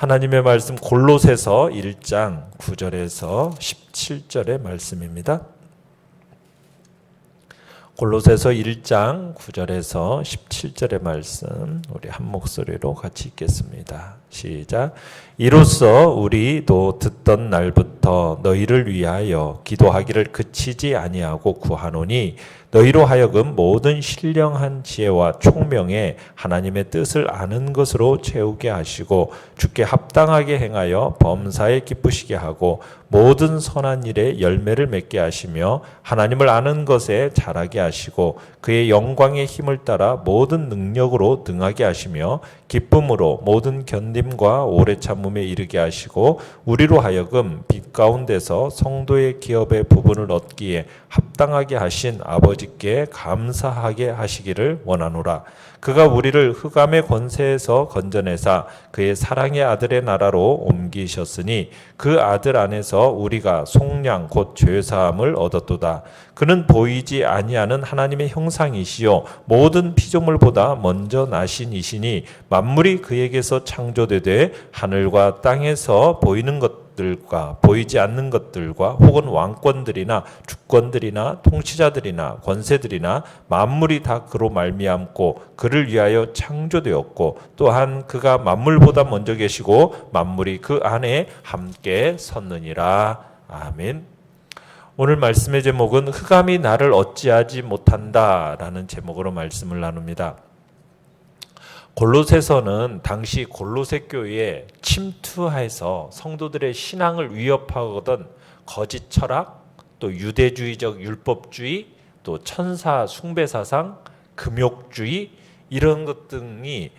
하나님의 말씀 골로새서 1장 9절에서 17절의 말씀입니다. 골로새서 1장 9절에서 17절의 말씀 우리 한 목소리로 같이 읽겠습니다. 시작. 이로써 우리도 듣던 날부터 너희를 위하여 기도하기를 그치지 아니하고 구하노니 너희로 하여금 모든 신령한 지혜와 총명에 하나님의 뜻을 아는 것으로 채우게 하시고 주께 합당하게 행하여 범사에 기쁘시게 하고 모든 선한 일에 열매를 맺게 하시며 하나님을 아는 것에 자라게 하시고 그의 영광의 힘을 따라 모든 능력으로 능하게 하시며 기쁨으로 모든 견딤과 오래 참음에 이르게 하시고 우리로 하여금 빛 가운데서 성도의 기업의 부분을 얻기에 합당하게 하신 아버지께 감사하게 하시기를 원하노라. 그가 우리를 흑암의 권세에서 건져내사 그의 사랑의 아들의 나라로 옮기셨으니 그 아들 안에서 우리가 속량 곧 죄사함을 얻었도다. 그는 보이지 아니하는 하나님의 형상이시요 모든 피조물보다 먼저 나신 이시니 만물이 그에게서 창조되되 하늘과 땅에서 보이는 것들과 보이지 않는 것들과 혹은 왕권들이나 주권들이나 통치자들이나 권세들이나 만물이 다 그로 말미암고 그를 위하여 창조되었고 또한 그가 만물보다 먼저 계시고 만물이 그 안에 함께 섰느니라. 아멘. 오늘 말씀의 제목은 흑암이 나를 어찌하지 못한다 라는 제목으로 말씀을 나눕니다. 골로새서는 당시 골로새 교회에 침투해서 성도들의 신앙을 위협하거든 거짓 철학, 또 유대주의적 율법주의, 또 천사 숭배 사상, 금욕주의 이런 것 등이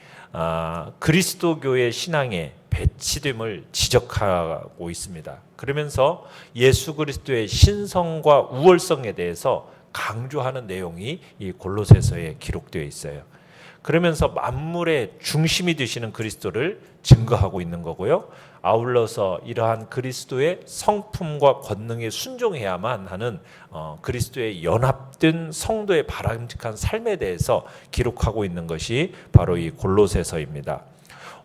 그리스도교의 신앙에 배치됨을 지적하고 있습니다. 그러면서 예수 그리스도의 신성과 우월성에 대해서 강조하는 내용이 이 골로새서에 기록되어 있어요. 그러면서 만물의 중심이 되시는 그리스도를 증거하고 있는 거고요. 아울러서 이러한 그리스도의 성품과 권능에 순종해야만 하는 그리스도의 연합된 성도의 바람직한 삶에 대해서 기록하고 있는 것이 바로 이 골로새서입니다.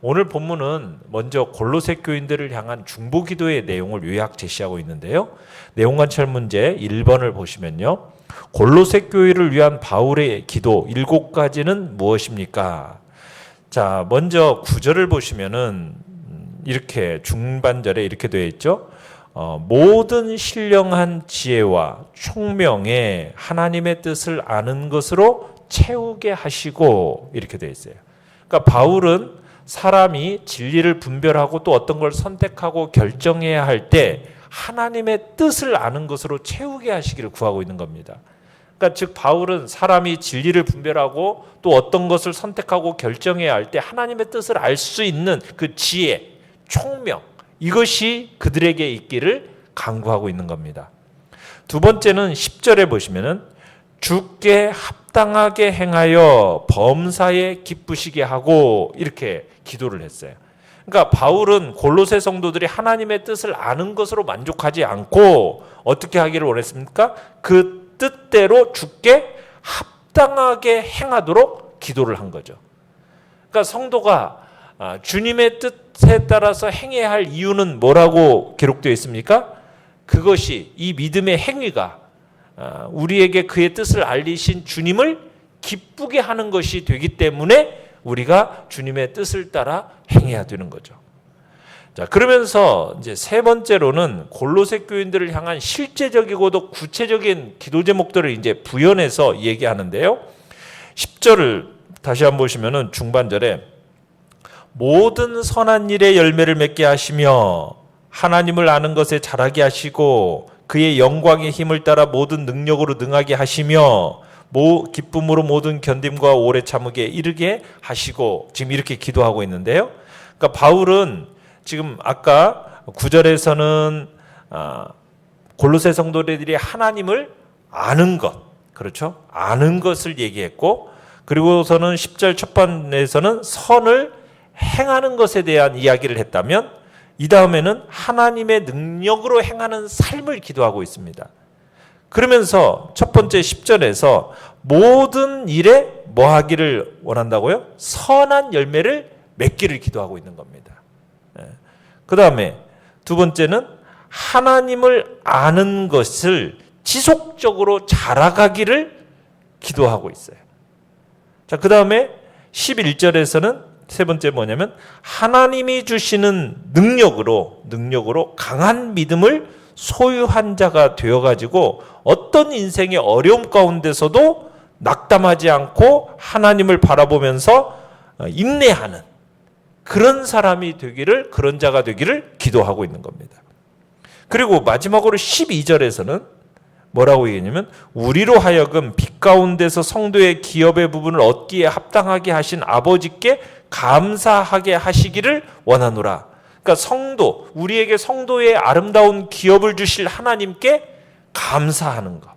오늘 본문은 먼저 골로새 교인들을 향한 중보기도의 내용을 요약 제시하고 있는데요. 내용관찰 문제 1번을 보시면요. 골로새 교회를 위한 바울의 기도 7가지는 무엇입니까? 자, 먼저 9절을 보시면은 이렇게 중반절에 이렇게 되어 있죠. 모든 신령한 지혜와 총명에 하나님의 뜻을 아는 것으로 채우게 하시고 이렇게 되어 있어요. 그러니까 바울은 사람이 진리를 분별하고 또 어떤 걸 선택하고 결정해야 할 때 하나님의 뜻을 아는 것으로 채우게 하시기를 구하고 있는 겁니다. 그러니까 즉 바울은 사람이 진리를 분별하고 또 어떤 것을 선택하고 결정해야 할 때 하나님의 뜻을 알 수 있는 그 지혜, 총명 이것이 그들에게 있기를 간구하고 있는 겁니다. 두 번째는 10절에 보시면은 주께 합당하게 행하여 범사에 기쁘시게 하고 이렇게 기도를 했어요. 그러니까 바울은 골로새 성도들이 하나님의 뜻을 아는 것으로 만족하지 않고 어떻게 하기를 원했습니까? 그 뜻대로 주께 합당하게 행하도록 기도를 한 거죠. 그러니까 성도가 주님의 뜻에 따라서 행해야 할 이유는 뭐라고 기록되어 있습니까? 그것이 이 믿음의 행위가 우리에게 그의 뜻을 알리신 주님을 기쁘게 하는 것이 되기 때문에 우리가 주님의 뜻을 따라 행해야 되는 거죠. 자, 그러면서 이제 세 번째로는 골로새 교인들을 향한 실제적이고도 구체적인 기도 제목들을 이제 부연해서 얘기하는데요. 10절을 다시 한번 보시면은 중반절에 모든 선한 일에 열매를 맺게 하시며 하나님을 아는 것에 자라게 하시고 그의 영광의 힘을 따라 모든 능력으로 능하게 하시며 기쁨으로 모든 견딤과 오래 참으게 이르게 하시고 지금 이렇게 기도하고 있는데요. 그러니까 바울은 지금 아까 9절에서는 골로새 성도들이 하나님을 아는 것, 그렇죠? 아는 것을 얘기했고 그리고서는 10절 첫판에서는 선을 행하는 것에 대한 이야기를 했다면 이 다음에는 하나님의 능력으로 행하는 삶을 기도하고 있습니다. 그러면서 첫 번째 10절에서 모든 일에 뭐 하기를 원한다고요? 선한 열매를 맺기를 기도하고 있는 겁니다. 그 다음에 두 번째는 하나님을 아는 것을 지속적으로 자라가기를 기도하고 있어요. 자, 그 다음에 11절에서는 세 번째 뭐냐면 하나님이 주시는 능력으로 강한 믿음을 소유한 자가 되어가지고 어떤 인생의 어려움 가운데서도 낙담하지 않고 하나님을 바라보면서 인내하는 그런 사람이 되기를, 그런 자가 되기를 기도하고 있는 겁니다. 그리고 마지막으로 12절에서는 뭐라고 얘기했냐면 우리로 하여금 빛 가운데서 성도의 기업의 부분을 얻기에 합당하게 하신 아버지께 감사하게 하시기를 원하노라. 그러니까 성도, 우리에게 성도의 아름다운 기업을 주실 하나님께 감사하는 것.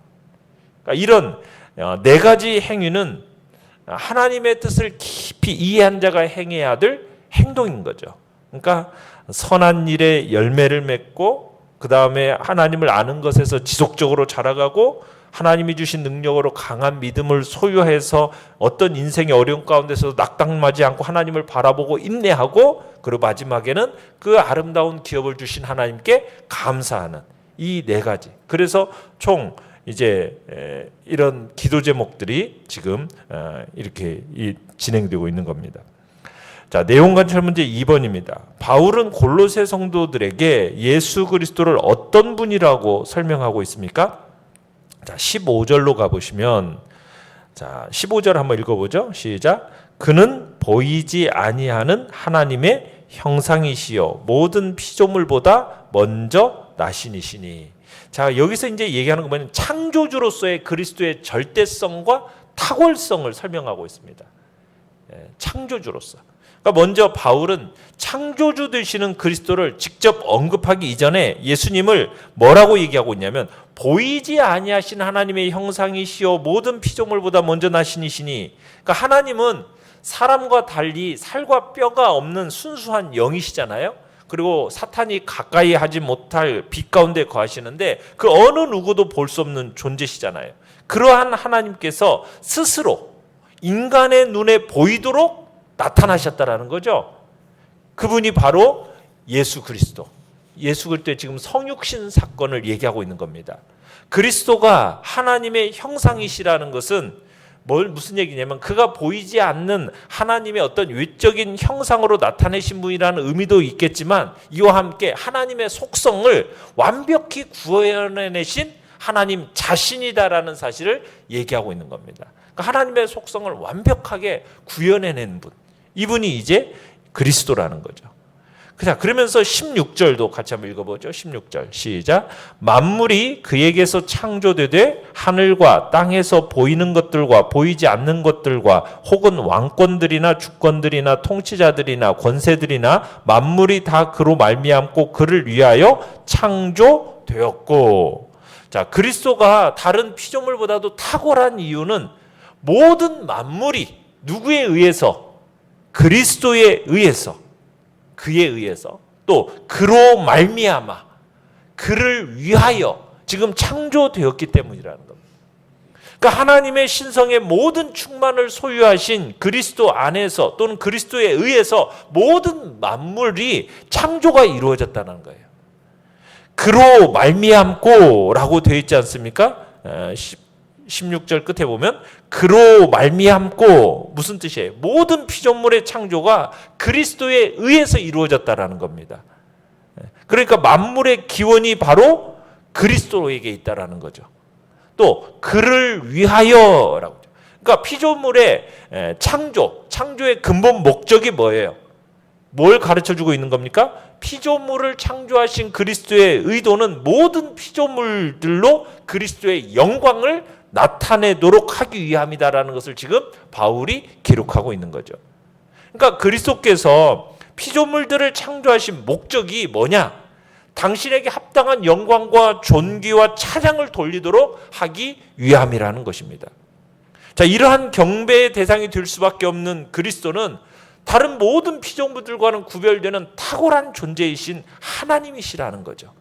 그러니까 이런 네 가지 행위는 하나님의 뜻을 깊이 이해한 자가 행해야 될 행동인 거죠. 그러니까 선한 일에 열매를 맺고 그 다음에 하나님을 아는 것에서 지속적으로 자라가고 하나님이 주신 능력으로 강한 믿음을 소유해서 어떤 인생의 어려움 가운데서도 낙담하지 않고 하나님을 바라보고 인내하고 그리고 마지막에는 그 아름다운 기업을 주신 하나님께 감사하는 이 네 가지. 그래서 총 이제 이런 기도 제목들이 지금 이렇게 진행되고 있는 겁니다. 자, 내용 관찰 문제 2번입니다. 바울은 골로새 성도들에게 예수 그리스도를 어떤 분이라고 설명하고 있습니까? 자, 15절로 가보시면, 자, 15절 한번 읽어보죠. 시작. 그는 보이지 아니하는 하나님의 형상이시요 모든 피조물보다 먼저 나신이시니. 자, 여기서 이제 얘기하는 거 뭐냐면 창조주로서의 그리스도의 절대성과 탁월성을 설명하고 있습니다. 창조주로서. 그러니까 먼저 바울은 창조주 되시는 그리스도를 직접 언급하기 이전에 예수님을 뭐라고 얘기하고 있냐면 보이지 아니하신 하나님의 형상이시요 모든 피조물보다 먼저 나신이시니. 그러니까 하나님은 사람과 달리 살과 뼈가 없는 순수한 영이시잖아요. 그리고 사탄이 가까이 하지 못할 빛 가운데 거하시는데 그 어느 누구도 볼 수 없는 존재시잖아요. 그러한 하나님께서 스스로 인간의 눈에 보이도록 나타나셨다라는 거죠. 그분이 바로 예수 그리스도. 예수 그리스도의 지금 성육신 사건을 얘기하고 있는 겁니다. 그리스도가 하나님의 형상이시라는 것은 무슨 얘기냐면 그가 보이지 않는 하나님의 어떤 외적인 형상으로 나타내신 분이라는 의미도 있겠지만 이와 함께 하나님의 속성을 완벽히 구현해내신 하나님 자신이다라는 사실을 얘기하고 있는 겁니다. 그러니까 하나님의 속성을 완벽하게 구현해낸 분. 이분이 이제 그리스도라는 거죠. 자, 그러면서 16절도 같이 한번 읽어보죠. 16절 시작. 만물이 그에게서 창조되되 하늘과 땅에서 보이는 것들과 보이지 않는 것들과 혹은 왕권들이나 주권들이나 통치자들이나 권세들이나 만물이 다 그로 말미암고 그를 위하여 창조되었고. 자, 그리스도가 다른 피조물보다도 탁월한 이유는 모든 만물이 누구에 의해서? 그리스도에 의해서, 그에 의해서 또 그로 말미암아 그를 위하여 지금 창조되었기 때문이라는 겁니다. 그러니까 하나님의 신성의 모든 충만을 소유하신 그리스도 안에서 또는 그리스도에 의해서 모든 만물이 창조가 이루어졌다는 거예요. 그로 말미암고 라고 되어 있지 않습니까? 16절 끝에 보면 그로 말미암고 무슨 뜻이에요? 모든 피조물의 창조가 그리스도에 의해서 이루어졌다라는 겁니다. 그러니까 만물의 기원이 바로 그리스도에게 있다라는 거죠. 또 그를 위하여라고. 그러니까 피조물의 창조의 근본 목적이 뭐예요? 뭘 가르쳐주고 있는 겁니까? 피조물을 창조하신 그리스도의 의도는 모든 피조물들로 그리스도의 영광을 나타내도록 하기 위함이다라는 것을 지금 바울이 기록하고 있는 거죠. 그러니까 그리스도께서 피조물들을 창조하신 목적이 뭐냐? 당신에게 합당한 영광과 존귀와 찬양을 돌리도록 하기 위함이라는 것입니다. 자, 이러한 경배의 대상이 될 수밖에 없는 그리스도는 다른 모든 피조물들과는 구별되는 탁월한 존재이신 하나님이시라는 거죠.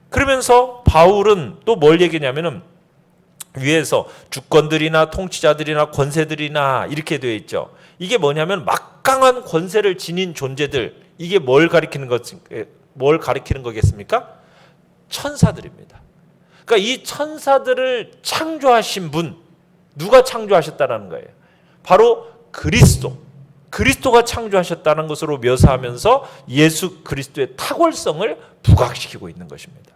그러면서 바울은 또 뭘 얘기냐면은 위에서 주권들이나 통치자들이나 권세들이나 이렇게 되어 있죠. 이게 뭐냐면 막강한 권세를 지닌 존재들, 이게 뭘 가리키는 거겠습니까? 천사들입니다. 그러니까 이 천사들을 창조하신 분, 누가 창조하셨다는 거예요? 바로 그리스도가 창조하셨다는 것으로 묘사하면서 예수 그리스도의 탁월성을 부각시키고 있는 것입니다.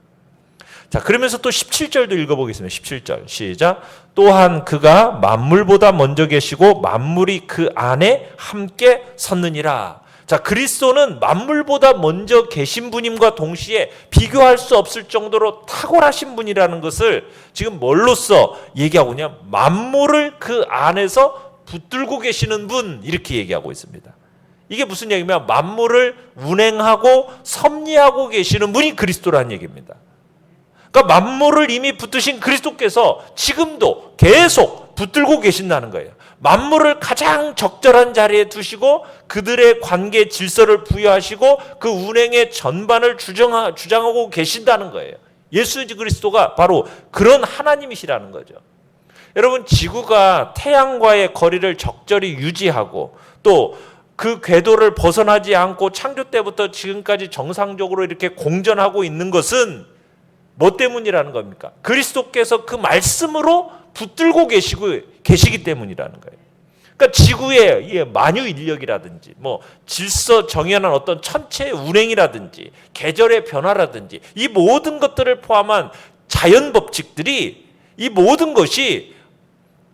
자, 그러면서 또 17절도 읽어보겠습니다. 17절 시작. 또한 그가 만물보다 먼저 계시고 만물이 그 안에 함께 섰느니라. 자, 그리스도는 만물보다 먼저 계신 분임과 동시에 비교할 수 없을 정도로 탁월하신 분이라는 것을 지금 뭘로써 얘기하고 있냐? 만물을 그 안에서 붙들고 계시는 분, 이렇게 얘기하고 있습니다. 이게 무슨 얘기냐면 만물을 운행하고 섭리하고 계시는 분이 그리스도라는 얘기입니다. 그러니까 만물을 이미 붙드신 그리스도께서 지금도 계속 붙들고 계신다는 거예요. 만물을 가장 적절한 자리에 두시고 그들의 관계 질서를 부여하시고 그 운행의 전반을 주장하고 계신다는 거예요. 예수 그리스도가 바로 그런 하나님이시라는 거죠. 여러분, 지구가 태양과의 거리를 적절히 유지하고 또 그 궤도를 벗어나지 않고 창조 때부터 지금까지 정상적으로 이렇게 공전하고 있는 것은 뭐 때문이라는 겁니까? 그리스도께서 그 말씀으로 붙들고 계시기 때문이라는 거예요. 그러니까 지구의 만유 인력이라든지 뭐 질서 정연한 어떤 천체의 운행이라든지 계절의 변화라든지 이 모든 것들을 포함한 자연 법칙들이, 이 모든 것이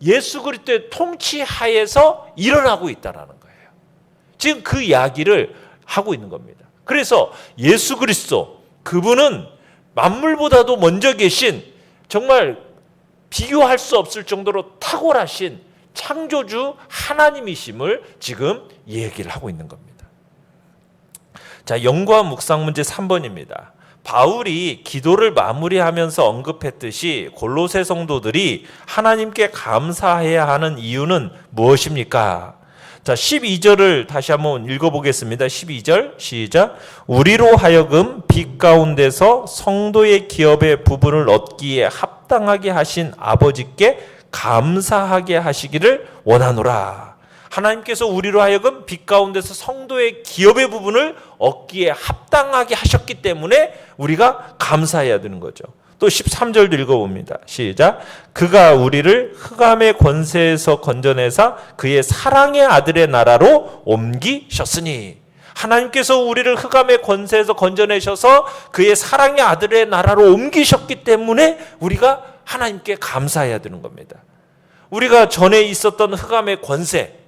예수 그리스도의 통치 하에서 일어나고 있다는 거예요. 지금 그 이야기를 하고 있는 겁니다. 그래서 예수 그리스도, 그분은 만물보다도 먼저 계신, 정말 비교할 수 없을 정도로 탁월하신 창조주 하나님이심을 지금 얘기를 하고 있는 겁니다. 자, 연구와 묵상 문제 3번입니다. 바울이 기도를 마무리하면서 언급했듯이 골로새 성도들이 하나님께 감사해야 하는 이유는 무엇입니까? 자, 12절을 다시 한번 읽어보겠습니다. 12절 시작. 우리로 하여금 빛 가운데서 성도의 기업의 부분을 얻기에 합당하게 하신 아버지께 감사하게 하시기를 원하노라. 하나님께서 우리로 하여금 빛 가운데서 성도의 기업의 부분을 얻기에 합당하게 하셨기 때문에 우리가 감사해야 되는 거죠. 또 13절도 읽어봅니다. 시작. 그가 우리를 흑암의 권세에서 건져내사 그의 사랑의 아들의 나라로 옮기셨으니, 하나님께서 우리를 흑암의 권세에서 건져내셔서 그의 사랑의 아들의 나라로 옮기셨기 때문에 우리가 하나님께 감사해야 되는 겁니다. 우리가 전에 있었던 흑암의 권세,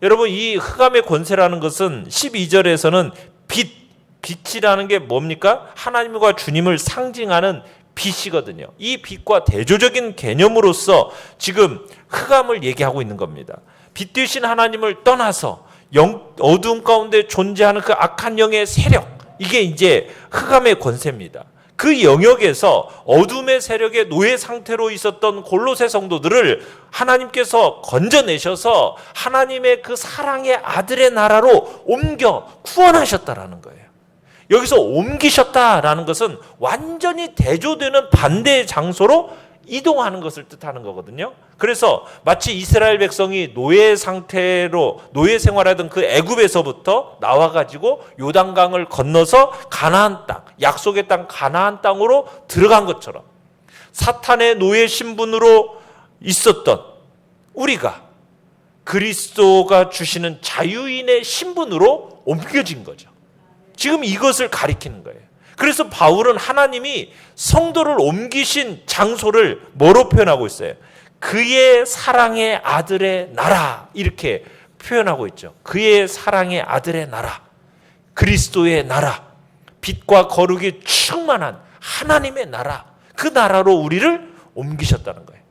여러분, 이 흑암의 권세라는 것은 12절에서는 빛이라는 게 뭡니까? 하나님과 주님을 상징하는 빛이거든요. 이 빛과 대조적인 개념으로서 지금 흑암을 얘기하고 있는 겁니다. 빛 되신 하나님을 떠나서 어두움 가운데 존재하는 그 악한 영의 세력, 이게 이제 흑암의 권세입니다. 그 영역에서 어둠의 세력의 노예 상태로 있었던 골로새 성도들을 하나님께서 건져내셔서 하나님의 그 사랑의 아들의 나라로 옮겨 구원하셨다라는 거예요. 여기서 옮기셨다라는 것은 완전히 대조되는 반대의 장소로 이동하는 것을 뜻하는 거거든요. 그래서 마치 이스라엘 백성이 노예 상태로 노예 생활하던 그 애굽에서부터 나와가지고 요단강을 건너서 가나안 땅, 약속의 땅 가나안 땅으로 들어간 것처럼 사탄의 노예 신분으로 있었던 우리가 그리스도가 주시는 자유인의 신분으로 옮겨진 거죠. 지금 이것을 가리키는 거예요. 그래서 바울은 하나님이 성도를 옮기신 장소를 뭐로 표현하고 있어요? 그의 사랑의 아들의 나라, 이렇게 표현하고 있죠. 그의 사랑의 아들의 나라, 그리스도의 나라, 빛과 거룩이 충만한 하나님의 나라, 그 나라로 우리를 옮기셨다는 거예요.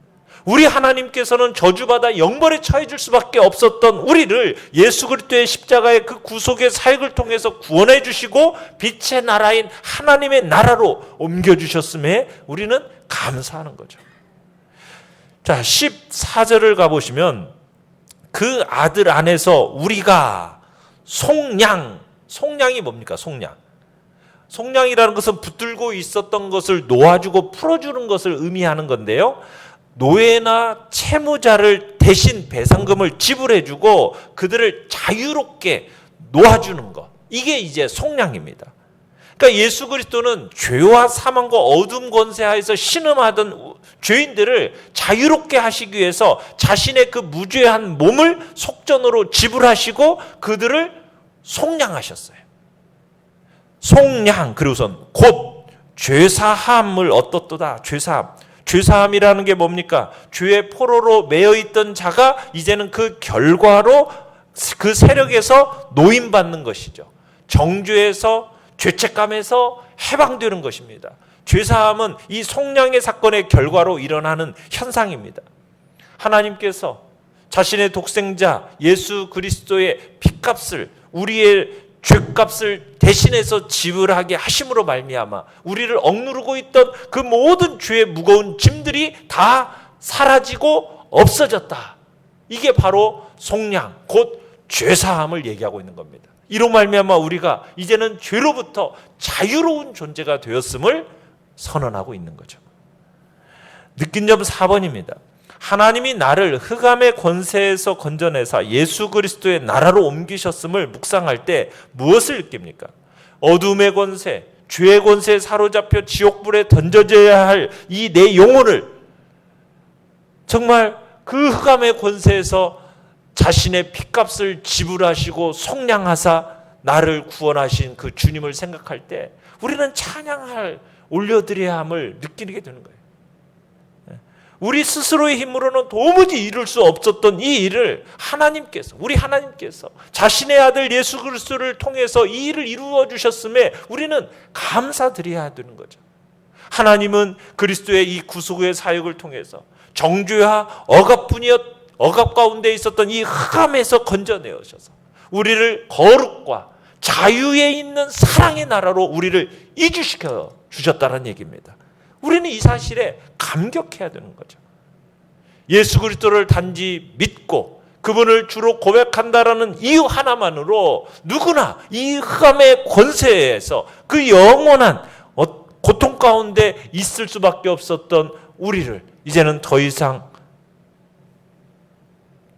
우리 하나님께서는 저주받아 영벌에 처해질 수밖에 없었던 우리를 예수 그리스도의 십자가의 그 구속의 사역을 통해서 구원해 주시고 빛의 나라인 하나님의 나라로 옮겨주셨음에 우리는 감사하는 거죠. 자, 14절을 가보시면 그 아들 안에서 우리가 송량이 뭡니까? 송량이라는 것은 붙들고 있었던 것을 놓아주고 풀어주는 것을 의미하는 건데요. 노예나 채무자를 대신 배상금을 지불해주고 그들을 자유롭게 놓아주는 것, 이게 이제 속량입니다. 그러니까 예수 그리스도는 죄와 사망과 어둠 권세하에서 신음하던 죄인들을 자유롭게 하시기 위해서 자신의 그 무죄한 몸을 속전으로 지불하시고 그들을 속량하셨어요. 속량, 그리고선 곧 죄사함을 얻었도다. 죄사함이라는 게 뭡니까? 죄의 포로로 매여 있던 자가 이제는 그 결과로 그 세력에서 노임받는 것이죠. 정죄에서, 죄책감에서 해방되는 것입니다. 죄사함은 이 속량의 사건의 결과로 일어나는 현상입니다. 하나님께서 자신의 독생자 예수 그리스도의 핏값을, 우리의 죄값을 대신해서 지불하게 하심으로 말미암아 우리를 억누르고 있던 그 모든 죄의 무거운 짐들이 다 사라지고 없어졌다. 이게 바로 속량, 곧 죄사함을 얘기하고 있는 겁니다. 이로 말미암아 우리가 이제는 죄로부터 자유로운 존재가 되었음을 선언하고 있는 거죠. 느낀 점 4번입니다. 하나님이 나를 흑암의 권세에서 건져내사 예수 그리스도의 나라로 옮기셨음을 묵상할 때 무엇을 느낍니까? 어둠의 권세, 죄의 권세에 사로잡혀 지옥불에 던져져야 할 이 내 영혼을 정말 그 흑암의 권세에서 자신의 핏값을 지불하시고 속량하사 나를 구원하신 그 주님을 생각할 때 우리는 찬양할, 올려드려야 함을 느끼게 되는 거예요. 우리 스스로의 힘으로는 도무지 이룰 수 없었던 이 일을 하나님께서, 우리 하나님께서 자신의 아들 예수 그리스도를 통해서 이 일을 이루어 주셨음에 우리는 감사드려야 되는 거죠. 하나님은 그리스도의 이 구속의 사역을 통해서 정죄와 억압 가운데 있었던 이 흑암에서 건져내셔서 우리를 거룩과 자유에 있는 사랑의 나라로 우리를 이주시켜 주셨다는 얘기입니다. 우리는 이 사실에 감격해야 되는 거죠. 예수 그리스도를 단지 믿고 그분을 주로 고백한다라는 이유 하나만으로 누구나 이 흑암의 권세에서 그 영원한 고통 가운데 있을 수밖에 없었던 우리를 이제는 더 이상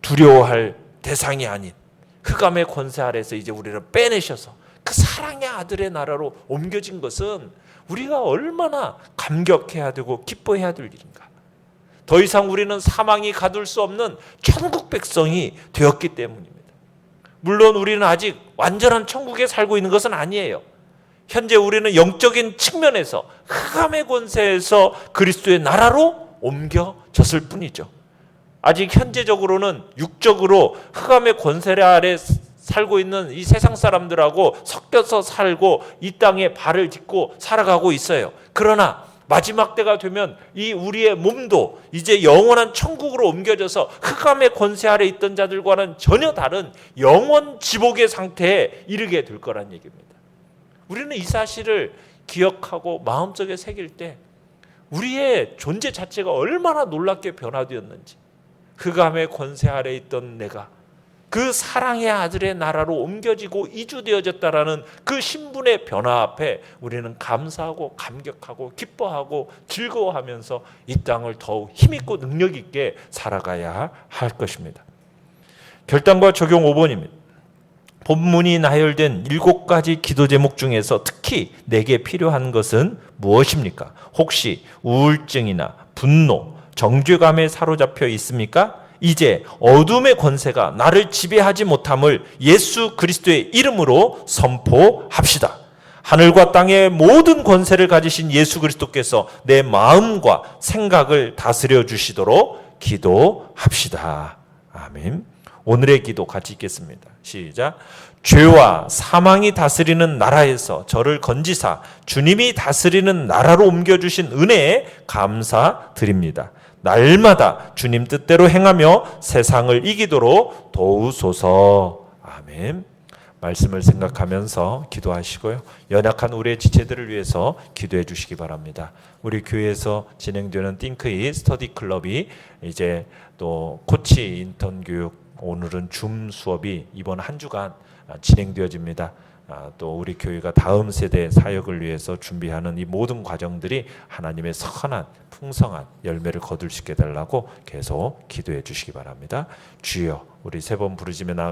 두려워할 대상이 아닌 흑암의 권세 아래에서 이제 우리를 빼내셔서 그 사랑의 아들의 나라로 옮겨진 것은 우리가 얼마나 감격해야 되고 기뻐해야 될 일인가. 더 이상 우리는 사망이 가둘 수 없는 천국 백성이 되었기 때문입니다. 물론 우리는 아직 완전한 천국에 살고 있는 것은 아니에요. 현재 우리는 영적인 측면에서 흑암의 권세에서 그리스도의 나라로 옮겨졌을 뿐이죠. 아직 현재적으로는 육적으로 흑암의 권세 아래 살고 있는 이 세상 사람들하고 섞여서 살고 이 땅에 발을 딛고 살아가고 있어요. 그러나 마지막 때가 되면 이 우리의 몸도 이제 영원한 천국으로 옮겨져서 흑암의 권세 아래 있던 자들과는 전혀 다른 영원 지복의 상태에 이르게 될 거란 얘기입니다. 우리는 이 사실을 기억하고 마음속에 새길 때 우리의 존재 자체가 얼마나 놀랍게 변화되었는지, 흑암의 권세 아래 있던 내가 그 사랑의 아들의 나라로 옮겨지고 이주되어졌다라는 그 신분의 변화 앞에 우리는 감사하고 감격하고 기뻐하고 즐거워하면서 이 땅을 더욱 힘있고 능력 있게 살아가야 할 것입니다. 결단과 적용 5번입니다. 본문이 나열된 7가지 기도 제목 중에서 특히 내게 필요한 것은 무엇입니까? 혹시 우울증이나 분노, 정죄감에 사로잡혀 있습니까? 이제 어둠의 권세가 나를 지배하지 못함을 예수 그리스도의 이름으로 선포합시다. 하늘과 땅의 모든 권세를 가지신 예수 그리스도께서 내 마음과 생각을 다스려 주시도록 기도합시다. 아멘. 오늘의 기도 같이 읽겠습니다. 시작. 죄와 사망이 다스리는 나라에서 저를 건지사 주님이 다스리는 나라로 옮겨주신 은혜에 감사드립니다. 날마다 주님 뜻대로 행하며 세상을 이기도록 도우소서. 아멘. 말씀을 생각하면서 기도하시고요. 연약한 우리의 지체들을 위해서 기도해 주시기 바랍니다. 우리 교회에서 진행되는 띵크이 스터디 클럽이 이제 또 코치 인턴 교육, 오늘은 줌 수업이 이번 한 주간 진행되어집니다. 또 우리 교회가 다음 세대 사역을 위해서 준비하는 이 모든 과정들이 하나님의 선한 풍성한 열매를 거둘 수 있게 해달라고 계속 기도해 주시기 바랍니다. 주여, 우리 3번 부르짖으며 나아가